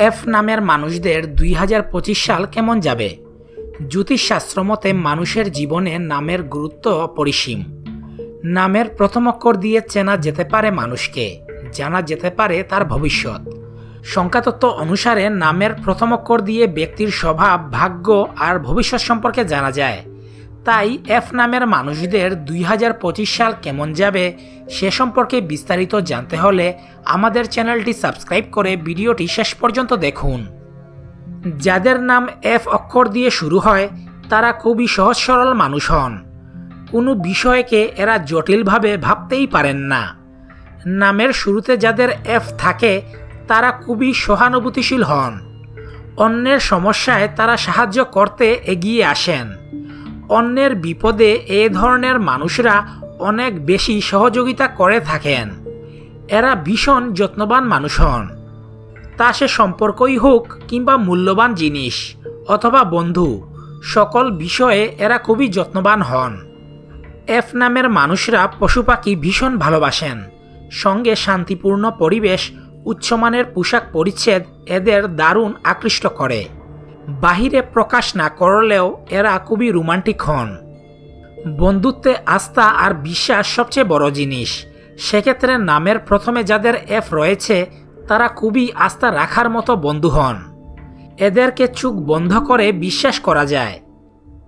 F নামের মানুষদের 2025 সাল কেমন যাবে? জ্যোতিষশাস্ত্র মতে মানুষের জীবনে নামের গুরুত্ব অপরিসীম। নামের প্রথম অক্ষর দিয়ে চেনা যেতে পারে মানুষকে, জানা যেতে পারে তার ভবিষ্যৎ। সংখ্যাতত্ত্ব অনুসারে নামের প্রথম অক্ষর দিয়ে ব্যক্তির স্বভাব, ভাগ্য আর ভবিষ্যৎ সম্পর্কে জানা যায়। তাই এফ নামের মানুষদের 2025 সাল কেমন যাবে সে সম্পর্কে বিস্তারিত জানতে হলে আমাদের চ্যানেলটি সাবস্ক্রাইব করে ভিডিওটি শেষ পর্যন্ত দেখুন। যাদের নাম এফ অক্ষর দিয়ে শুরু হয় তারা খুবই সহজ সরল মানুষ হন। কোনো বিষয়কে এরা জটিলভাবে ভাবতেই পারেন না। নামের শুরুতে যাদের এফ থাকে তারা খুবই সহানুভূতিশীল হন। অন্যের সমস্যায় তারা সাহায্য করতে এগিয়ে আসেন। অন্যের বিপদে এ ধরনের মানুষরা অনেক বেশি সহযোগিতা করে থাকেন। এরা ভীষণ যত্নবান মানুষ হন। তা সে সম্পর্কই হোক কিংবা মূল্যবান জিনিস অথবা বন্ধু, সকল বিষয়ে এরা খুবই যত্নবান হন। এফ নামের মানুষরা পশু পাখি ভীষণ ভালোবাসেন। সঙ্গে শান্তিপূর্ণ পরিবেশ, উচ্চমানের পোশাক পরিচ্ছদ এদের দারুণ আকৃষ্ট করে। বাহিরে প্রকাশ না করলেও এরা খুবই রোমান্টিক হন। বন্ধুত্বে আস্থা আর বিশ্বাস সবচেয়ে বড় জিনিস। সেক্ষেত্রে নামের প্রথমে যাদের এফ রয়েছে তারা খুবই আস্থা রাখার মতো বন্ধু হন। এদেরকে চোখ বন্ধ করে বিশ্বাস করা যায়।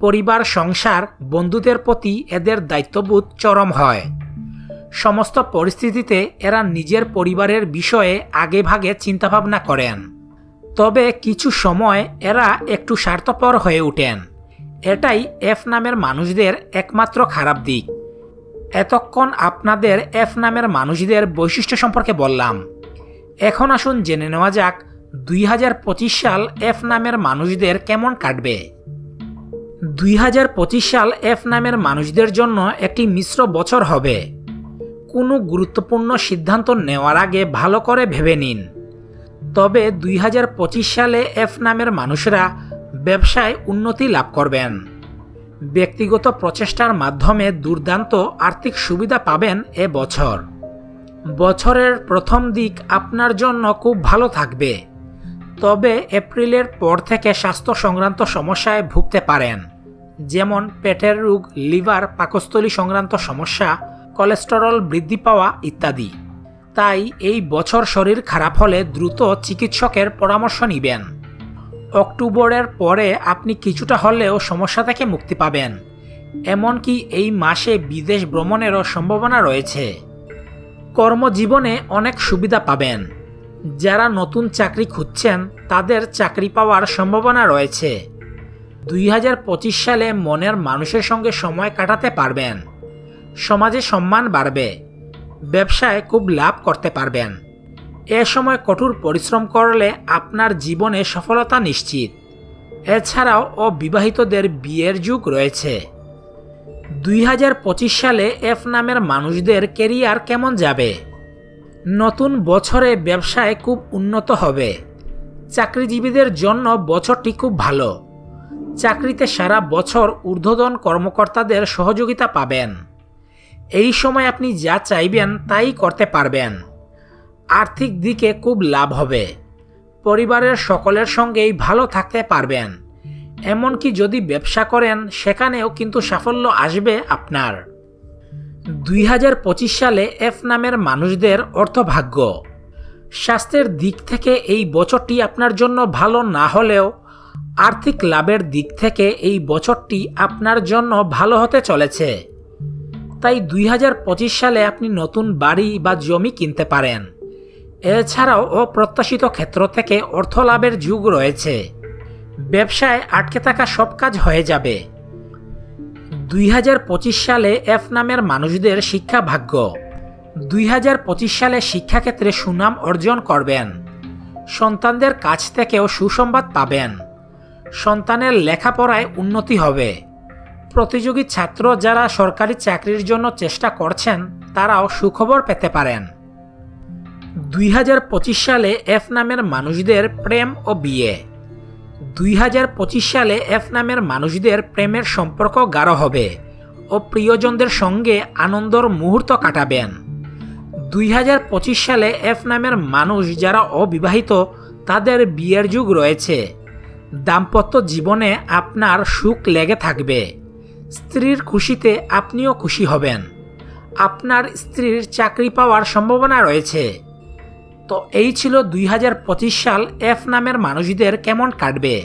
পরিবার, সংসার, বন্ধুদের প্রতি এদের দায়িত্ববোধ চরম হয়। সমস্ত পরিস্থিতিতে এরা নিজের পরিবারের বিষয়ে আগেভাগে চিন্তাভাবনা করেন। তবে কিছু সময় এরা একটু স্বার্থপর হয়ে ওঠেন। এটাই এফ নামের মানুষদের একমাত্র খারাপ দিক। এতক্ষণ আপনাদের এফ নামের মানুষদের বৈশিষ্ট্য সম্পর্কে বললাম। এখন আসুন জেনে নেওয়া যাক 2025 সাল এফ নামের মানুষদের কেমন কাটবে। 2025 সাল এফ নামের মানুষদের জন্য একটি মিশ্র বছর হবে। কোনো গুরুত্বপূর্ণ সিদ্ধান্ত নেওয়ার আগে ভালো করে ভেবে নিন। তবে 2025 সালে এফ নামের মানুষরা ব্যবসায় উন্নতি লাভ করবেন। ব্যক্তিগত প্রচেষ্টার মাধ্যমে দুর্দান্ত আর্থিক সুবিধা পাবেন এ বছর। বছরের প্রথম দিক আপনার জন্য খুব ভালো থাকবে। তবে এপ্রিলের পর থেকে স্বাস্থ্য সংক্রান্ত সমস্যায় ভুগতে পারেন, যেমন পেটের রোগ, লিভার, পাকস্থলী সংক্রান্ত সমস্যা, কোলেস্টেরল বৃদ্ধি পাওয়া ইত্যাদি। তাই এই বছর শরীর খারাপ হলে দ্রুত চিকিৎসকের পরামর্শ নেবেন। অক্টোবরের পরে আপনি কিছুটা হলেও সমস্যা থেকে মুক্তি পাবেন। এমনকি এই মাসে বিদেশ ভ্রমণেরও সম্ভাবনা রয়েছে। কর্মজীবনে অনেক সুবিধা পাবেন। যারা নতুন চাকরি খুঁজছেন তাদের চাকরি পাওয়ার সম্ভাবনা রয়েছে। 2025 সালে মনের মানুষের সঙ্গে সময় কাটাতে পারবেন। সমাজে সম্মান বাড়বে। ব্যবসায় খুব লাভ করতে পারবেন। এ সময় কঠোর পরিশ্রম করলে আপনার জীবনে সফলতা নিশ্চিত। এছাড়াও অবিবাহিতদের বিয়ের যুগ রয়েছে। 2025 সালে এফ নামের মানুষদের ক্যারিয়ার কেমন যাবে? নতুন বছরে ব্যবসায় খুব উন্নত হবে। চাকরিজীবীদের জন্য বছরটি খুব ভালো। চাকরিতে সারা বছর ঊর্ধ্বতন কর্মকর্তাদের সহযোগিতা পাবেন। এই সময় আপনি যা চাইবেন তাই করতে পারবেন। আর্থিক দিকে খুব লাভ হবে। পরিবারের সকলের সঙ্গেই ভালো থাকতে পারবেন। এমনকি যদি ব্যবসা করেন সেখানেও কিন্তু সাফল্য আসবে আপনার। 2025 সালে এফ নামের মানুষদের অর্থভাগ্য। স্বাস্থ্যের দিক থেকে এই বছরটি আপনার জন্য ভালো না হলেও আর্থিক লাভের দিক থেকে এই বছরটি আপনার জন্য ভালো হতে চলেছে। তাই 2025 সালে আপনি নতুন বাড়ি বা জমি কিনতে পারেন। এছাড়াও অপ্রত্যাশিত ক্ষেত্র থেকে অর্থ লাভের যুগ রয়েছে। ব্যবসায় আটকে থাকা সব কাজ হয়ে যাবে। 2025 সালে এফ নামের মানুষদের শিক্ষা ভাগ্য। 2025 সালে শিক্ষাক্ষেত্রে সুনাম অর্জন করবেন। সন্তানদের কাছ থেকেও সুসংবাদ পাবেন। সন্তানের লেখাপড়ায় উন্নতি হবে। প্রতিযোগী ছাত্র যারা সরকারি চাকরির জন্য চেষ্টা করছেন তারাও সুখবর পেতে পারেন। 2025 সালে এফ নামের মানুষদের প্রেম ও বিয়ে। 2025 সালে এফ নামের মানুষদের প্রেমের সম্পর্ক গাঢ় হবে ও প্রিয়জনদের সঙ্গে আনন্দের মুহূর্ত কাটাবেন। 2025 সালে এফ নামের মানুষ যারা অবিবাহিত তাদের বিয়ের যুগ রয়েছে। দাম্পত্য জীবনে আপনার সুখ লেগে থাকবে। স্ত্রীর খুশিতে আপনিও খুশি হবেন। আপনার স্ত্রীর চাকরি পাওয়ার সম্ভাবনা রয়েছে। তো এই ছিল 2025 সাল এফ নামের মানুষদের কেমন কাটবে।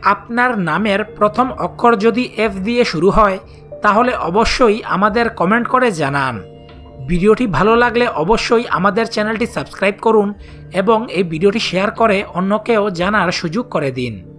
আপনার নামের প্রথম অক্ষর যদি এফ দিয়ে শুরু হয় তাহলে অবশ্যই আমাদের কমেন্ট করে জানান। ভিডিওটি ভালো লাগলে অবশ্যই আমাদের চ্যানেলটি সাবস্ক্রাইব করুন এবং এই ভিডিওটি শেয়ার করে অন্যকেও জানার সুযোগ করে দিন।